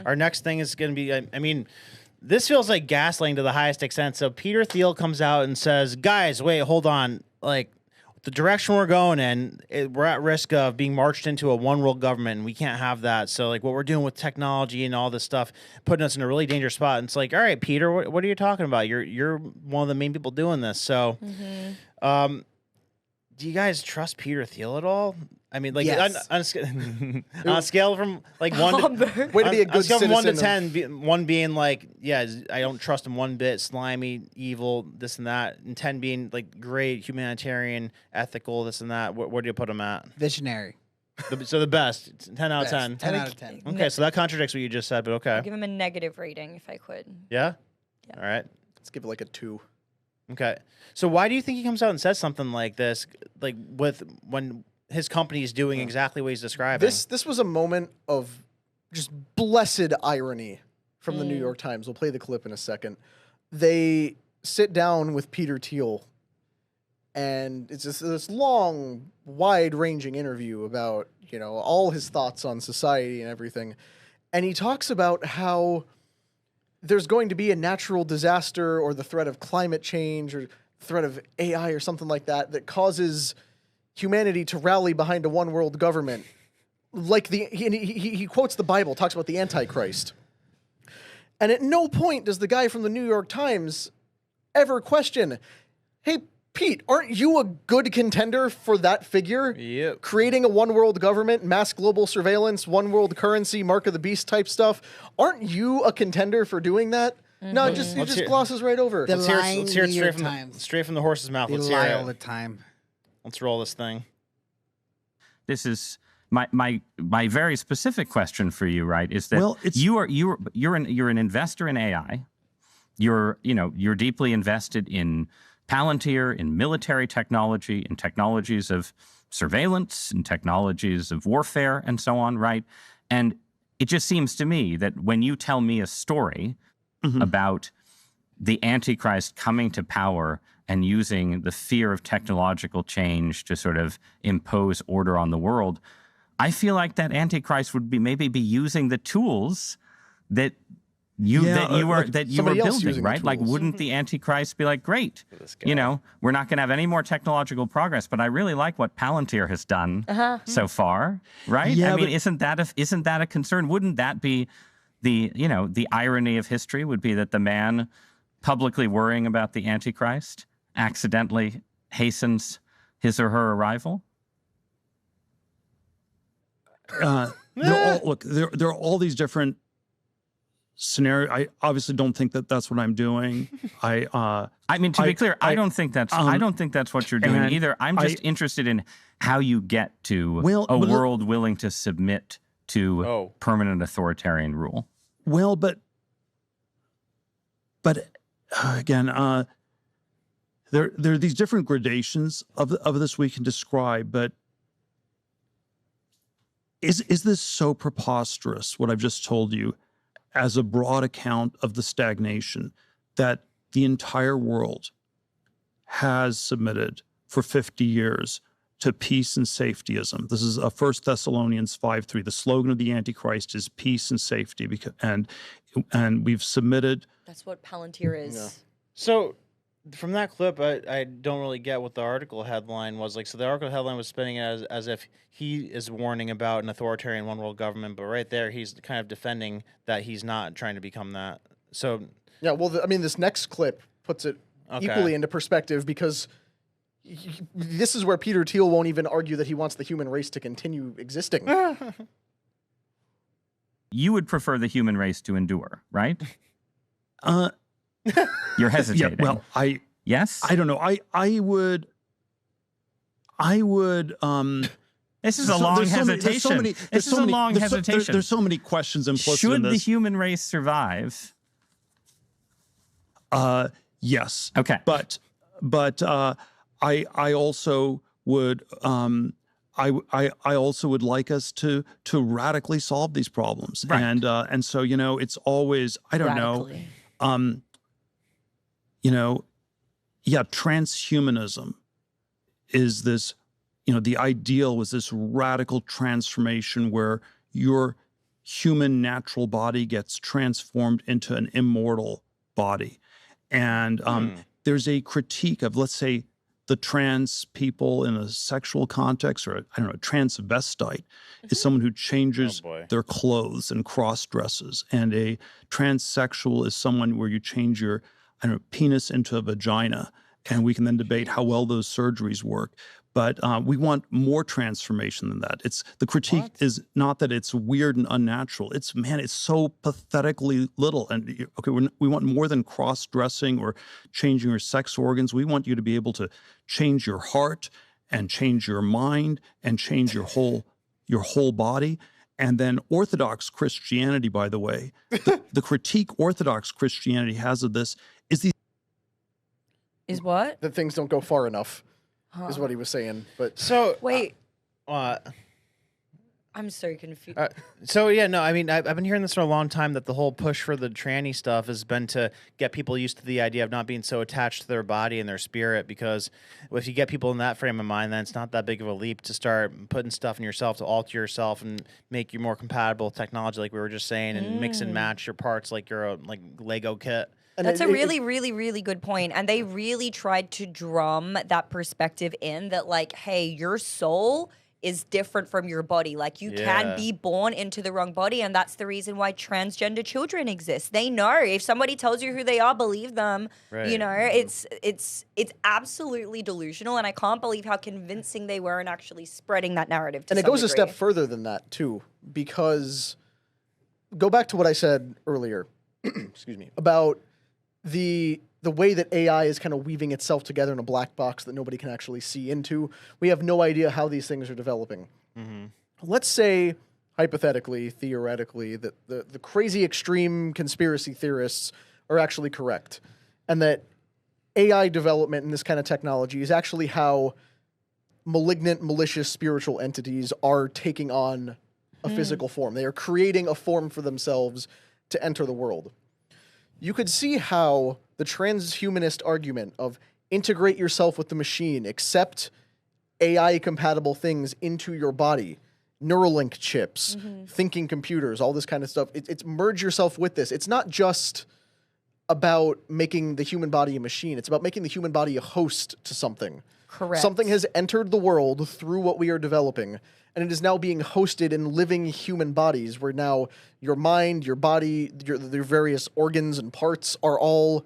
Our next thing is going to be, I mean, this feels like gaslighting to the highest extent. So Peter Thiel comes out and says, guys, wait, hold on. Like, the direction we're going in, we're at risk of being marched into a one world government, and we can't have that. So, like, what we're doing with technology and all this stuff, putting us in a really dangerous spot. And it's like, all right, Peter, what are you talking about? You're one of the main people doing this. So, do you guys trust Peter Thiel at all? I mean, like, yes. on a scale from like one to, Way to be a good from 1 to citizen 10, 1 being like, yeah, I don't trust him one bit, slimy, evil, this and that, and 10 being like great, humanitarian, ethical, this and that. Where do you put him at? Visionary. So the best, 10 out of 10. 10 out of 10. Okay, so that contradicts what you just said, but okay. I'll give him a negative rating if I could. Yeah? Yeah. All right. Let's give it like a 2. Okay. So why do you think he comes out and says something like this, like when his company is doing exactly what he's describing? This was a moment of just blessed irony from the New York Times. We'll play the clip in a second. They sit down with Peter Thiel, and it's this long, wide-ranging interview about, you know, all his thoughts on society and everything. And he talks about how there's going to be a natural disaster or the threat of climate change or threat of AI or something like that causes humanity to rally behind a one world government. Like he quotes the Bible, talks about the Antichrist. And at no point does the guy from the New York Times ever question, hey, Pete, aren't you a good contender for that figure? Yep. Creating a one world government, mass global surveillance, one world currency, mark of the beast type stuff. Aren't you a contender for doing that? No, he just glosses right over. The Let's hear it New York Times. straight from the horse's mouth. They Let's hear lie it. all the time. Let's roll this thing. This is my very specific question for you, right? Is that you're an investor in AI. You're deeply invested in Palantir, in military technology, in technologies of surveillance, in technologies of warfare, and so on, right? And it just seems to me that when you tell me a story about the Antichrist coming to power and using the fear of technological change to sort of impose order on the world, I feel like that Antichrist would maybe be using the tools that you were building, right? Like, wouldn't the Antichrist be like, great, you know, we're not going to have any more technological progress, but I really like what Palantir has done so far, right? Yeah, I mean, isn't that a concern? Wouldn't that be the irony of history would be that the man publicly worrying about the Antichrist accidentally hastens his or her arrival? There are all these different scenarios. I obviously don't think that that's what I'm doing. I mean, to be clear, I don't think that's what you're doing either. I'm just interested in how you get to a world willing to submit to permanent authoritarian rule. Well, but again, there are these different gradations of this we can describe, but is this so preposterous, what I've just told you, as a broad account of the stagnation that the entire world has submitted for 50 years to peace and safetyism? This is 1 Thessalonians 5:3. The slogan of the Antichrist is peace and safety, and we've submitted. That's what Palantir is. Yeah. So from that clip, I don't really get what the article headline was like. So the article headline was spinning it as if he is warning about an authoritarian one world government, but right there he's kind of defending that he's not trying to become that. So yeah, well, this next clip puts it equally into perspective, because this is where Peter Thiel won't even argue that he wants the human race to continue existing. You would prefer the human race to endure, right? You're hesitating. Yeah, well, yes? I don't know. I would. This is a long hesitation. This is a long hesitation. There's so many questions implicit in Should this. the human race survive? Yes. Okay. But I also would I also would like us to radically solve these problems. Right. And so, you know, it's always, I don't Radically. know. You know, yeah, transhumanism is this, you know, the ideal was this radical transformation where your human natural body gets transformed into an immortal body. And there's a critique of, let's say, the trans people in a sexual context, or I don't know, a transvestite is someone who changes their clothes and cross dresses. And a transsexual is someone where you change your, I don't know, penis into a vagina. And we can then debate how well those surgeries work. But we want more transformation than that. It's the critique is not that it's weird and unnatural. It's, man, it's so pathetically little. And okay, we want more than cross-dressing or changing your sex organs. We want you to be able to change your heart and change your mind and change your whole body. And then Orthodox Christianity, by the way, the critique Orthodox Christianity has of this is these. Is what? That things don't go far enough. Is what he was saying. But So wait, I'm so confused. I mean, I've been hearing this for a long time, that the whole push for the tranny stuff has been to get people used to the idea of not being so attached to their body and their spirit, because if you get people in that frame of mind, then it's not that big of a leap to start putting stuff in yourself to alter yourself and make you more compatible with technology, like we were just saying, and mix and match your parts like your like Lego kit. and That's a really good point. And they really tried to drum that perspective in that, like, hey, your soul is different from your body. Like, you can be born into the wrong body, and that's the reason why transgender children exist. They know if somebody tells you who they are, believe them. Right. You know, it's absolutely delusional, and I can't believe how convincing they were in actually spreading that narrative. To and it some goes a degree. step further than that too, because go back to what I said earlier. Excuse me, about the way that AI is kind of weaving itself together in a black box that nobody can actually see into. We have no idea how these things are developing. Let's say, hypothetically, theoretically, that the crazy extreme conspiracy theorists are actually correct, and that AI development in this kind of technology is actually how malignant, malicious spiritual entities are taking on a physical form. They are creating a form for themselves to enter the world. You could see how the transhumanist argument of integrate yourself with the machine, accept AI-compatible things into your body, Neuralink chips, thinking computers, all this kind of stuff. It's merge yourself with this. It's not just about making the human body a machine. It's about making the human body a host to something. Correct. Something has entered the world through what we are developing, and it is now being hosted in living human bodies, where now your mind, your body, your various organs and parts are all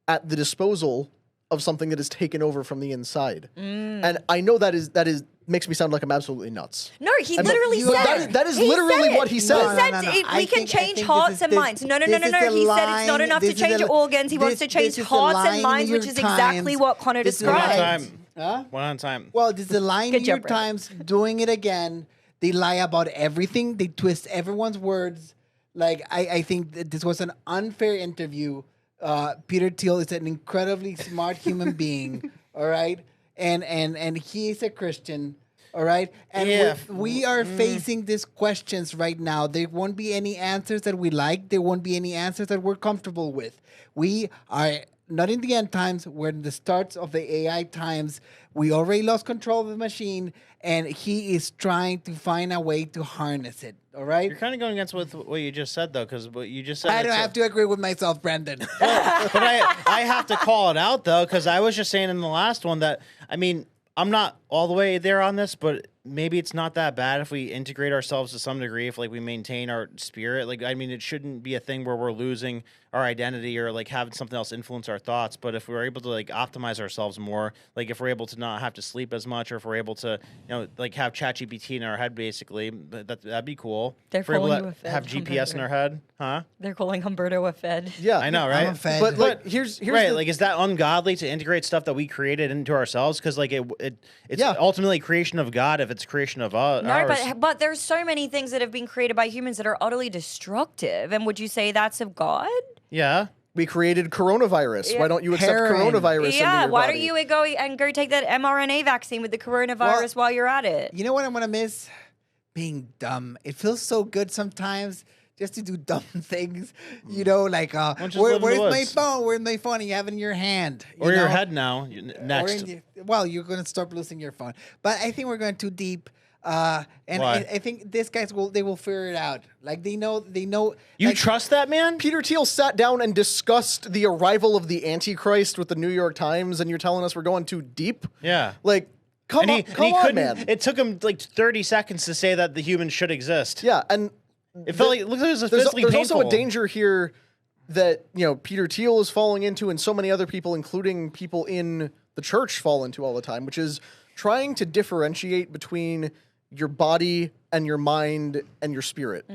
at the disposal of something that is taken over from the inside. And I know that is makes me sound like I'm absolutely nuts. No, he literally said that is literally what he said. He said we can change hearts and minds. No. He said it's not enough to change organs. He wants to change hearts and minds, which is exactly what Connor described. One on time. Well, this is the line New York Times doing it again. They lie about everything. They twist everyone's words. Like, I think that this was an unfair interview. Peter Thiel is an incredibly smart human being, all right? And he is a Christian, all right? And we are facing these questions right now. There won't be any answers that we like. There won't be any answers that we're comfortable with. We are not in the end times. We're in the starts of the AI times. We already lost control of the machine, and he is trying to find a way to harness it. All right? You're kind of going against what you just said, though, because what you just said. I don't have to agree with myself, Brandon. But I have to call it out, though, because I was just saying in the last one that, I mean, I'm not all the way there on this, but maybe it's not that bad if we integrate ourselves to some degree, if like we maintain our spirit. Like, I mean, it shouldn't be a thing where we're losing our identity or like having something else influence our thoughts. But if we're able to like optimize ourselves more, like if we're able to not have to sleep as much, or if we're able to, like have ChatGPT in our head, basically, that'd be cool. They're if we're able calling to you a fed, have GPS in our head, huh? They're calling Humberto a fed. Yeah, I know, right? I'm a fed. But like, here's right. the, Like, is that ungodly to integrate stuff that we created into ourselves? Because like it's ultimately creation of God if it's creation of us. No, but there's so many things that have been created by humans that are utterly destructive. And would you say that's of God? Yeah. we created coronavirus. Yeah. Why don't you accept Heroin. coronavirus into Yeah, your why body? don't you go take that mRNA vaccine with the coronavirus while you're at it? You know what I'm gonna miss? Being dumb. It feels so good sometimes just to do dumb things. You know, like just where's live in the my woods. phone? Where's my phone? You have it in your hand. Or you your know? head now. Or Next. well, you're gonna start losing your phone. But I think we're going too deep. And Why? I think these guys will figure it out. Like they know. You like, trust that man? Peter Thiel sat down and discussed the arrival of the Antichrist with the New York Times, and you're telling us we're going too deep? Yeah. Like, come on, couldn't. man. It took him like 30 seconds to say that the humans should exist. Yeah, and It felt like it was physically there's painful. also a danger here that Peter Thiel is falling into, and so many other people, including people in the church, fall into all the time, which is trying to differentiate between your body and your mind and your spirit.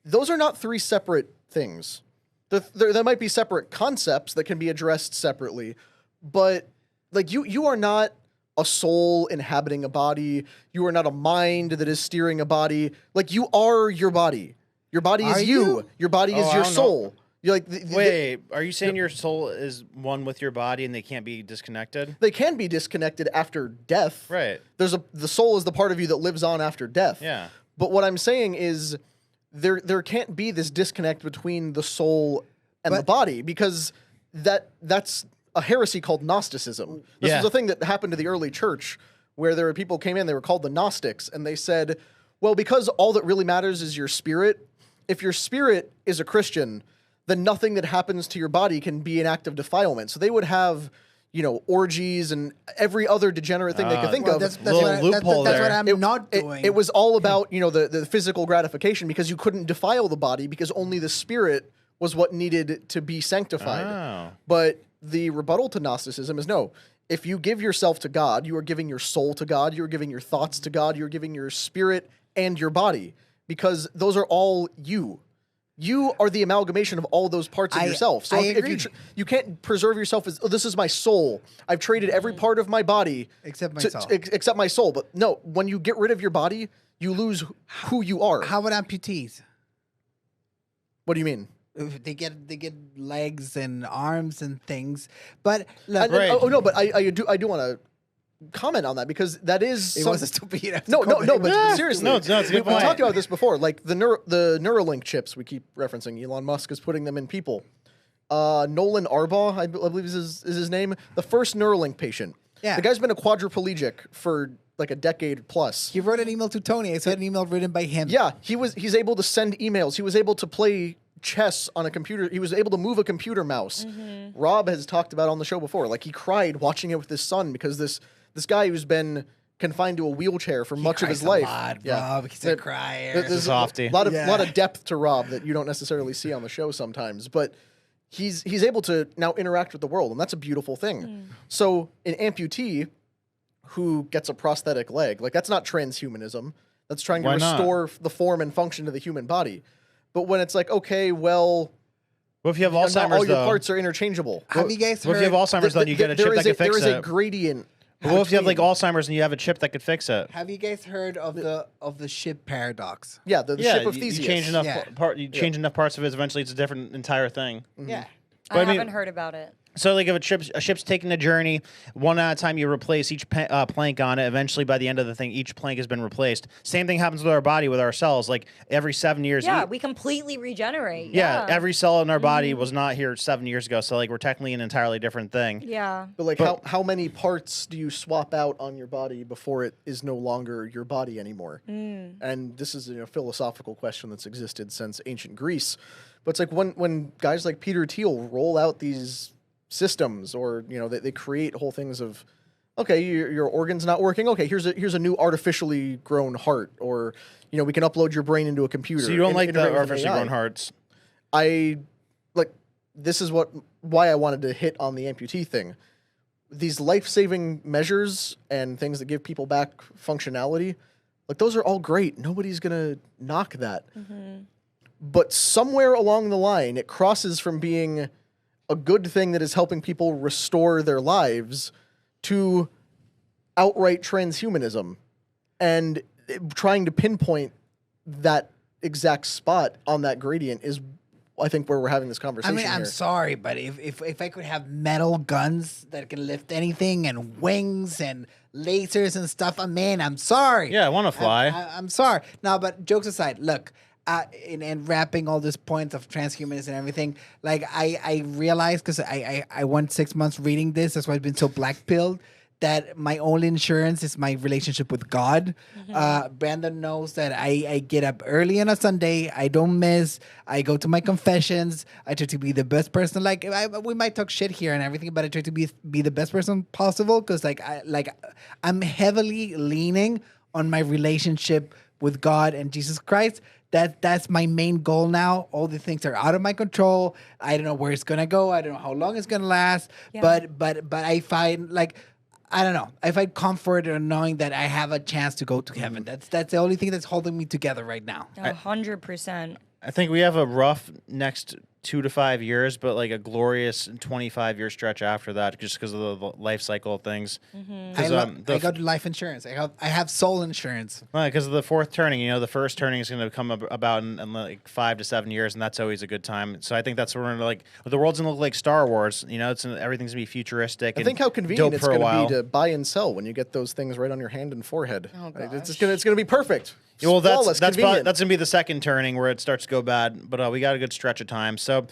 Those are not three separate things. There might be separate concepts that can be addressed separately, but like you are not a soul inhabiting a body. You are not a mind that is steering a body. Like, you are your body. Your body is you. Your body is your soul. You're like, wait, are you saying your soul is one with your body and they can't be disconnected? They can be disconnected after death. Right. The soul is the part of you that lives on after death. Yeah. But what I'm saying is there can't be this disconnect between the soul and the body, because that's a heresy called Gnosticism. This was a thing that happened to the early church, where there were people came in, they were called the Gnostics, and they said, well, because all that really matters is your spirit, if your spirit is a Christian, then nothing that happens to your body can be an act of defilement. So they would have, orgies and every other degenerate thing they could think of. That's Loophole what there. I'm not doing. It was all about, the physical gratification, because you couldn't defile the body, because only the spirit was what needed to be sanctified. Oh. But the rebuttal to Gnosticism is no. If you give yourself to God, you are giving your soul to God, you are giving your thoughts to God, you're giving your spirit and your body, because those are all you. You are the amalgamation of all those parts of yourself. So if you can't preserve yourself as, this is my soul. I've traded every part of my body Except my soul. except my soul. But no, when you get rid of your body, you lose who you are. How about amputees? What do you mean? They get legs and arms and things, but look, But I do want to comment on that, because that is it was a stupid. No, but seriously, No, it's a good we point. talked about this before. Like the Neuralink chips, we keep referencing. Elon Musk is putting them in people. Nolan Arbaugh, I believe is his name, the first Neuralink patient. Yeah, the guy's been a quadriplegic for like a decade plus. He wrote an email to Tony. I saw an email written by him. Yeah, he's able to send emails. He was able to play chess on a computer. He was able to move a computer mouse. Rob has talked about on the show before. Like, he cried watching it with his son, because this guy who's been confined to a wheelchair for much of his life. Rob, he's a crier. There's a softy. lot of depth to Rob that you don't necessarily see on the show sometimes, but he's able to now interact with the world, and that's a beautiful thing. So an amputee who gets a prosthetic leg, like, that's not transhumanism. That's trying to restore the form and function of the human body. But when it's like, okay, well, what if you have Alzheimer's, all your though? parts are interchangeable. Have you guys heard? What if you have Alzheimer's, then you get a chip that can fix There is it? a gradient. What if you have like Alzheimer's and you have a chip that could fix it? Have you guys heard of the ship paradox? Yeah, the ship of Theseus. You change enough change enough parts of it, eventually it's a different entire thing. Yeah. I haven't heard about it. So, like, if a ship's taking a journey, one at a time, you replace each plank on it. Eventually, by the end of the thing, each plank has been replaced. Same thing happens with our body, with our cells. Like, every 7 years. Yeah, we completely regenerate. Yeah, every cell in our body was not here 7 years ago. So, like, we're technically an entirely different thing. Yeah. But, like, how many parts do you swap out on your body before it is no longer your body anymore? And this is a philosophical question that's existed since ancient Greece. But it's like when guys like Peter Thiel roll out these systems, or they create whole things of, okay, your organ's not working, okay, here's a new artificially grown heart, or we can upload your brain into a computer. So you don't like the artificially grown hearts? This is why I wanted to hit on the amputee thing. These life-saving measures and things that give people back functionality, like, those are all great. Nobody's gonna knock that. But somewhere along the line, it crosses from being a good thing that is helping people restore their lives to outright transhumanism, and trying to pinpoint that exact spot on that gradient is, I think, where we're having this conversation. I mean, I'm sorry, but if I could have metal guns that can lift anything, and wings and lasers and stuff, I'm sorry. Yeah, I want to fly. I'm sorry. No, but jokes aside, look, and wrapping all these points of transhumanism and everything, like, I realized, because I went 6 months reading this, that's why I've been so black-pilled, that my only insurance is my relationship with God. Brandon knows that I get up early on a Sunday. I don't miss. I go to my confessions. I try to be the best person. Like we might talk shit here and everything, but I try to be the best person possible because I'm heavily leaning on my relationship with God and Jesus Christ. That's my main goal now. All the things are out of my control. I don't know where it's gonna go. I don't know how long it's gonna last. Yeah. But I find I don't know. I find comfort in knowing that I have a chance to go to heaven. That's the only thing that's holding me together right now. 100%. I think we have a rough next 2 to 5 years, but like a glorious 25-year stretch after that, just because of the life cycle of things. I got life insurance. I have soul insurance. Because of the fourth turning, the first turning is going to come about in like 5 to 7 years, and that's always a good time. So I think that's where we're like the world's going to look like Star Wars. Everything's going to be futuristic. I think how convenient it's going to be to buy and sell when you get those things right on your hand and forehead. Oh, it's going to be perfect. Well, that's going to be the second turning where it starts to go bad, but we got a good stretch of time. So